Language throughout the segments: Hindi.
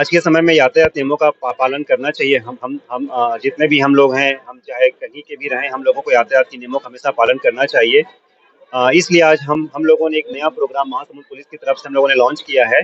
आज के समय में यातायात नियमों का पालन करना चाहिए। हम जितने भी हम लोग हैं, हम चाहे कहीं के भी रहें, हम लोगों को यातायात के नियमों का हमेशा पालन करना चाहिए। इसलिए आज हम लोगों ने एक नया प्रोग्राम महासमुंद पुलिस की तरफ से हम लोगों ने लॉन्च किया है।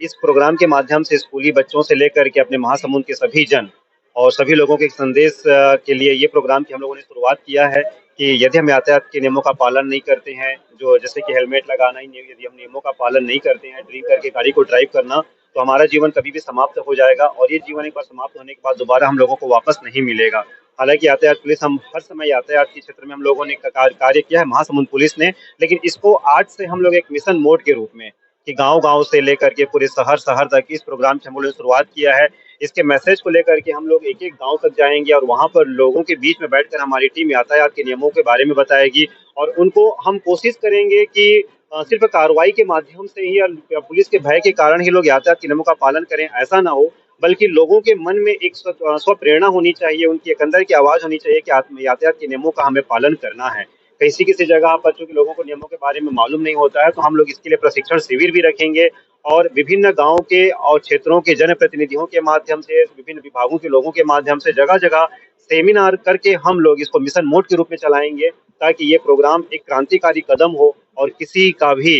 इस प्रोग्राम के माध्यम से स्कूली बच्चों से लेकर के अपने महासमुंद के सभी जन और सभी लोगों के एक संदेश के लिए ये प्रोग्राम की हम लोगों ने शुरुआत किया है कि यदि हम यातायात के नियमों का पालन नहीं करते हैं, जो जैसे कि हेलमेट लगाना ही नहीं, यदि हम नियमों का पालन नहीं करते हैं, ड्रिंक करके गाड़ी को ड्राइव करना, तो हमारा जीवन कभी भी समाप्त हो जाएगा और ये जीवन एक बार समाप्त होने के बाद दोबारा हम लोगों को वापस नहीं मिलेगा। हालांकि यातायात पुलिस, हम हर समय यातायात के क्षेत्र में हम लोगों ने कार्य किया है महासमुंद पुलिस ने, लेकिन इसको आज से हम लोग एक मिशन मोड के रूप में कि गांव-गांव से लेकर के पूरे शहर-शहर तक इस प्रोग्राम की हम लोगों ने शुरुआत किया है। इसके मैसेज को लेकर के हम लोग एक-एक गांव तक जाएँगे और वहाँ पर लोगों के बीच में बैठकर हमारी टीम यातायात के नियमों के बारे में बताएगी और उनको हम कोशिश करेंगे कि सिर्फ कार्रवाई के माध्यम से ही या पुलिस के भय के कारण ही लोग यातायात के नियमों का पालन करें, ऐसा ना हो, बल्कि लोगों के मन में एक स्व-प्रेरणा होनी चाहिए, उनकी एक अंदर की आवाज़ होनी चाहिए कि यातायात के नियमों का हमें पालन करना है। किसी-किसी जगह पर चूँकि लोगों को नियमों के बारे में मालूम नहीं होता है, तो हम लोग इसके लिए प्रशिक्षण शिविर भी रखेंगे और विभिन्न गाँव के और क्षेत्रों के जनप्रतिनिधियों के माध्यम से, विभिन्न विभागों के लोगों के माध्यम से जगह-जगह सेमिनार करके हम लोग इसको मिशन मोड के रूप में चलाएँगे, ताकि ये प्रोग्राम एक क्रांतिकारी कदम हो और किसी का भी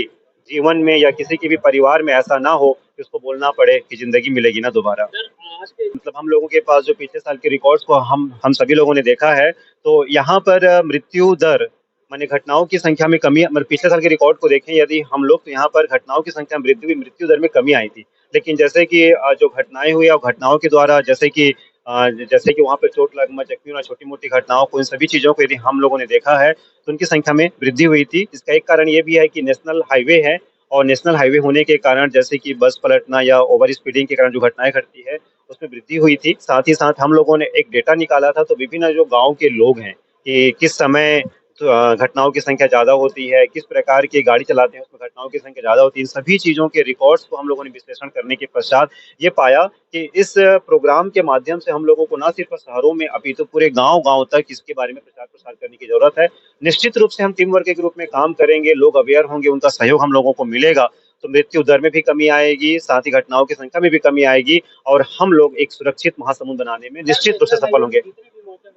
जीवन में या किसी के भी परिवार में ऐसा ना हो कि उसको बोलना पड़े कि ज़िंदगी मिलेगी ना दोबारा। मतलब हम लोगों के पास जो पिछले साल के रिकॉर्ड्स को हम सभी लोगों ने देखा है, तो यहाँ पर मृत्यु दर, माने घटनाओं की संख्या में कमी, मतलब पिछले साल के रिकॉर्ड को देखें यदि हम लोग, तो यहाँ पर घटनाओं की संख्या में वृद्धि हुई, मृत्यु दर में कमी आई थी। लेकिन जैसे कि जो घटनाएँ हुई और घटनाओं के द्वारा जैसे कि वहाँ पे चोट लगना, जख्मी होना, छोटी-मोटी घटनाओं को, इन सभी चीज़ों को यदि हम लोगों ने देखा है, तो उनकी संख्या में वृद्धि हुई थी। इसका एक कारण ये भी है कि नेशनल हाईवे है और नेशनल हाईवे होने के कारण जैसे कि बस पलटना या ओवर स्पीडिंग के कारण जो घटनाएँ घटती है, उसमें वृद्धि हुई थी। साथ ही साथ हम लोगों ने एक डेटा निकाला था, तो विभिन्न जो गाँव के लोग हैं कि किस समय घटनाओं की संख्या ज़्यादा होती है, किस प्रकार की गाड़ी चलाते हैं उसमें घटनाओं की संख्या ज़्यादा होती है। इन सभी चीज़ों के रिकॉर्ड्स को हम लोगों ने विश्लेषण करने के पश्चात ये पाया कि इस प्रोग्राम के माध्यम से हम लोगों को ना सिर्फ शहरों में अपितु पूरे गाँव-गाँव तक इसके बारे में प्रचार-प्रसार करने की ज़रूरत है। निश्चित रूप से हम टीम वर्क के रूप में काम करेंगे, लोग अवेयर होंगे, उनका सहयोग हम लोगों को मिलेगा, तो मृत्यु दर में भी कमी आएगी, साथ ही घटनाओं की संख्या में भी कमी आएगी और हम लोग एक सुरक्षित महासमुंद बनाने में निश्चित रूप से सफल होंगे।